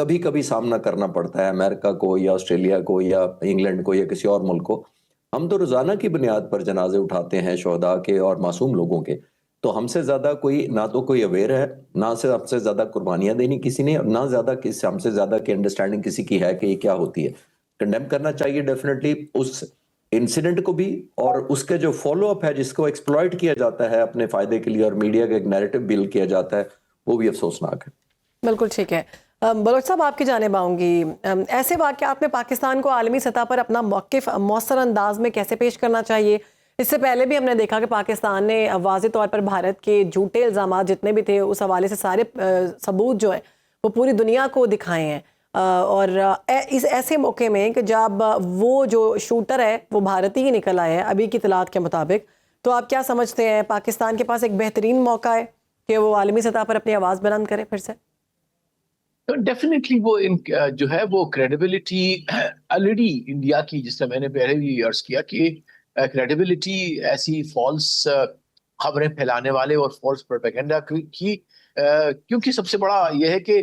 کبھی کبھی سامنا کرنا پڑتا ہے امریکہ کو یا آسٹریلیا کو یا انگلینڈ کو یا کسی اور ملک کو. ہم تو روزانہ کی بنیاد پر جنازے اٹھاتے ہیں شہداء کے اور معصوم لوگوں کے. تو ہم سے زیادہ کوئی نہ تو کوئی اویئر ہے، نہ سے ہم سے زیادہ قربانیاں دینی کسی نے، اور نہ زیادہ ہم سے زیادہ کی انڈرسٹینڈنگ کسی کی ہے کہ یہ کیا ہوتی ہے. کنڈیم کرنا چاہیے ڈیفینیٹلی اس انسیڈنٹ کو بھی، اور اس کے جو فالو اپ ہے جس کو ایکسپلائٹ کیا جاتا ہے اپنے فائدے کے لیے اور میڈیا کا ایک نیریٹو بلڈ کیا جاتا ہے، وہ بھی افسوسناک ہے. بالکل ٹھیک ہے. بلوچ صاحب آپ کی جانب آؤں گی. ایسے واقعات میں پاکستان کو عالمی سطح پر اپنا موقف مؤثر انداز میں کیسے پیش کرنا چاہیے؟ اس سے پہلے بھی ہم نے دیکھا کہ پاکستان نے واضح طور پر بھارت کے جھوٹے الزامات جتنے بھی تھے اس حوالے سے سارے ثبوت جو ہیں وہ پوری دنیا کو دکھائے ہیں، اور اس ایسے موقع میں کہ جب وہ جو شوٹر ہے وہ بھارتی ہی نکل آیا ہے ابھی کی اطلاعات کے مطابق، تو آپ کیا سمجھتے ہیں پاکستان کے پاس ایک بہترین موقع ہے کہ وہ عالمی سطح پر اپنی آواز بلند کرے پھر سے؟ ڈیفینیٹلی وہ جو ہے وہ کریڈیبلٹی آلریڈی انڈیا کی، جس سے میں نے پہلے بھی عرض کیا کہ کریڈیبلٹی ایسی فالس خبریں پھیلانے والے اور فالس پروپیگنڈا کی، کیونکہ سب سے بڑا یہ ہے کہ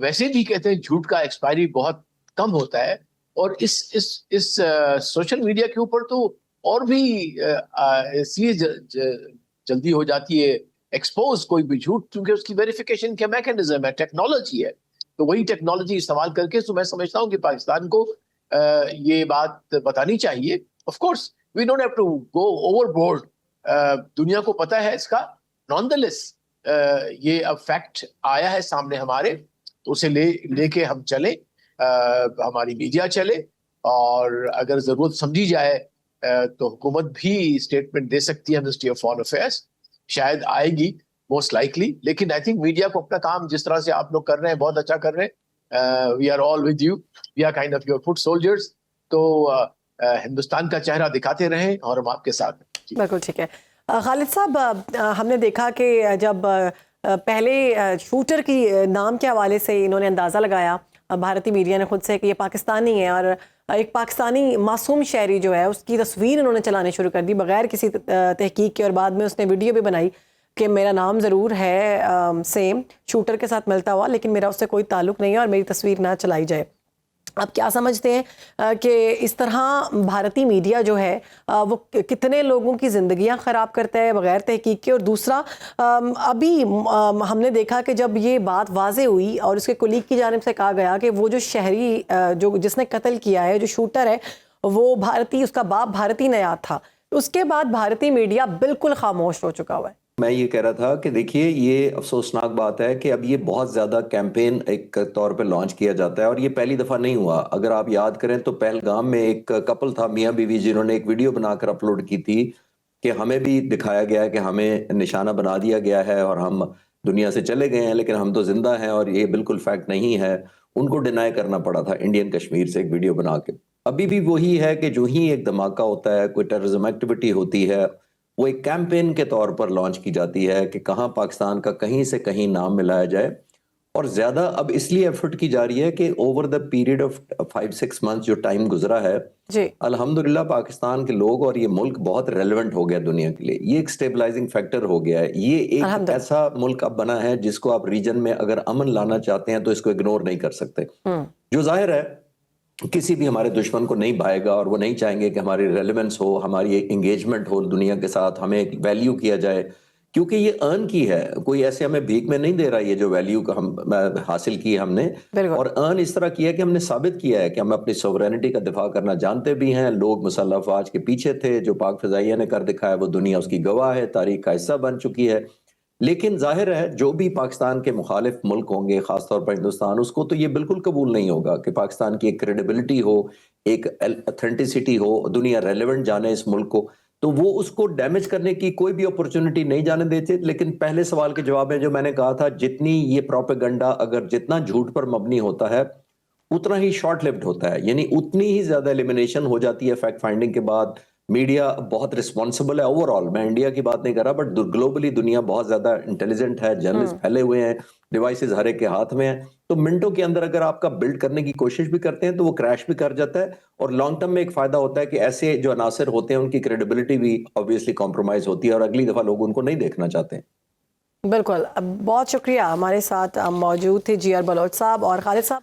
ویسے بھی کہتے ہیں جھوٹ کا ایکسپائری بہت کم ہوتا ہے، اور اس سوشل میڈیا کے اوپر تو اور بھی اس لیے جلدی ہو جاتی ہے ایکسپوز کوئی بھی جھوٹ، کیونکہ اس کی ویریفیکیشن کا میکینزم ہے، ٹیکنالوجی ہے. تو وہی ٹیکنالوجی استعمال کر کے میں سمجھتا ہوں کہ پاکستان کو یہ بات بتانی چاہیے. Of course we don't have to go overboard, دنیا کو پتہ ہے اس کا. نان دا لیس یہ اب فیکٹ آیا ہے سامنے ہمارے، تو اسے لے کے ہم چلیں، ہماری میڈیا چلے، اور اگر ضرورت سمجھی جائے تو حکومت بھی اسٹیٹمنٹ دے سکتی ہے. منسٹری آف فارن افیئرس شاید آئے گی موسٹ لائکلی، لیکن آئی تھنک میڈیا کو اپنا کام جس طرح سے آپ لوگ کر رہے ہیں بہت اچھا کر رہے ہیں. We are all with you, we are kind of your foot soldiers. تو ہندوستان کا چہرہ دکھاتے رہیں اور ہم آپ کے ساتھ ہیں. بالکل ٹھیک ہے. خالد صاحب، ہم نے دیکھا کہ جب پہلے شوٹر کی نام کے حوالے سے انہوں نے اندازہ لگایا بھارتی میڈیا نے خود سے کہ یہ پاکستانی ہے، اور ایک پاکستانی معصوم شہری جو ہے اس کی تصویر انہوں نے چلانے شروع کر دی بغیر کسی تحقیق کے، اور بعد میں اس نے ویڈیو بھی بنائی کہ میرا نام ضرور ہے سیم شوٹر کے ساتھ ملتا ہوا، لیکن میرا اس سے کوئی تعلق نہیں ہے اور میری تصویر نہ چلائی جائے. آپ کیا سمجھتے ہیں کہ اس طرح بھارتی میڈیا جو ہے وہ کتنے لوگوں کی زندگیاں خراب کرتا ہے بغیر تحقیق کے؟ اور دوسرا، ابھی ہم نے دیکھا کہ جب یہ بات واضح ہوئی اور اس کے کولیگ کی جانب سے کہا گیا کہ وہ جو شہری جس نے قتل کیا ہے، جو شوٹر ہے، وہ بھارتی، اس کا باپ بھارتی نیاد تھا، اس کے بعد بھارتی میڈیا بالکل خاموش ہو چکا ہوا ہے. میں یہ کہہ رہا تھا کہ دیکھیے یہ افسوسناک بات ہے کہ اب یہ بہت زیادہ کیمپین ایک طور پہ لانچ کیا جاتا ہے، اور یہ پہلی دفعہ نہیں ہوا. اگر آپ یاد کریں تو پہلگام میں ایک کپل تھا میاں بیوی، جنہوں نے ایک ویڈیو بنا کر اپلوڈ کی تھی کہ ہمیں بھی دکھایا گیا ہے کہ ہمیں نشانہ بنا دیا گیا ہے اور ہم دنیا سے چلے گئے ہیں، لیکن ہم تو زندہ ہیں اور یہ بالکل فیکٹ نہیں ہے. ان کو ڈینائی کرنا پڑا تھا انڈین کشمیر سے ایک ویڈیو بنا کے. ابھی بھی وہی ہے کہ جو ہی ایک دھماکہ ہوتا ہے، کوئی ٹیررزم ایکٹیویٹی ہوتی ہے، وہ ایک کیمپین کے طور پر لانچ کی جاتی ہے کہ کہاں پاکستان کا کہیں سے کہیں نام ملایا جائے. اور زیادہ اب اس لیے ایفرٹ کی جا رہی ہے کہ over the period of 5-6 month جو ٹائم گزرا ہے، جی الحمدللہ پاکستان کے لوگ اور یہ ملک بہت ریلیونٹ ہو گیا دنیا کے لیے. یہ ایک سٹیبلائزنگ فیکٹر ہو گیا ہے. یہ ایک ایسا ملک اب بنا ہے جس کو آپ ریجن میں اگر امن لانا چاہتے ہیں تو اس کو اگنور نہیں کر سکتے. جو ظاہر ہے کسی بھی ہمارے دشمن کو نہیں بھائے گا، اور وہ نہیں چاہیں گے کہ ہماری ریلیونس ہو، ہماری ایک انگیجمنٹ ہو دنیا کے ساتھ، ہمیں ایک ویلیو کیا جائے، کیونکہ یہ ارن کی ہے. کوئی ایسے ہمیں بھیک میں نہیں دے رہا. یہ جو ویلیو کا ہم حاصل کی ہم نے، اور ارن اس طرح کیا کہ ہم نے ثابت کیا ہے کہ ہم اپنی سوورینٹی کا دفاع کرنا جانتے بھی ہیں. لوگ مسلح افواج کے پیچھے تھے، جو پاک فضائیہ نے کر دکھایا وہ دنیا اس کی گواہ ہے، تاریخ کا حصہ بن چکی ہے. لیکن ظاہر ہے جو بھی پاکستان کے مخالف ملک ہوں گے، خاص طور پر ہندوستان، اس کو تو یہ بالکل قبول نہیں ہوگا کہ پاکستان کی ایک کریڈیبلٹی ہو، ایک ایتھینٹسٹی ہو، دنیا ریلیونٹ جانے اس ملک کو. تو وہ اس کو ڈیمیج کرنے کی کوئی بھی اپورچونٹی نہیں جانے دیتے. لیکن پہلے سوال کے جواب میں جو میں نے کہا تھا، جتنی یہ پروپیگنڈا اگر جتنا جھوٹ پر مبنی ہوتا ہے اتنا ہی شارٹ لیوڈ ہوتا ہے، یعنی اتنی ہی زیادہ ایلیمینیشن ہو جاتی ہے فیکٹ فائنڈنگ کے بعد. میڈیا بہت رسپانسبل ہے اوور آل، میں انڈیا کی بات نہیں کر رہا، بٹ گلوبلی دنیا بہت زیادہ انٹیلیجنٹ ہے، جرنلسٹ پھیلے ہوئے ہیں، ڈیوائسز ہر ایک کے ہاتھ میں ہیں. تو منٹوں کے اندر اگر آپ کا بلڈ کرنے کی کوشش بھی کرتے ہیں تو وہ کریش بھی کر جاتا ہے. اور لانگ ٹرم میں ایک فائدہ ہوتا ہے کہ ایسے جو عناصر ہوتے ہیں ان کی کریڈیبلٹی بھی obviously کمپرومائز ہوتی ہے، اور اگلی دفعہ لوگ ان کو نہیں دیکھنا چاہتے ہیں. بالکل. بہت شکریہ. ہمارے ساتھ موجود تھے جی آر بلوچ صاحب اور خالد صاحب.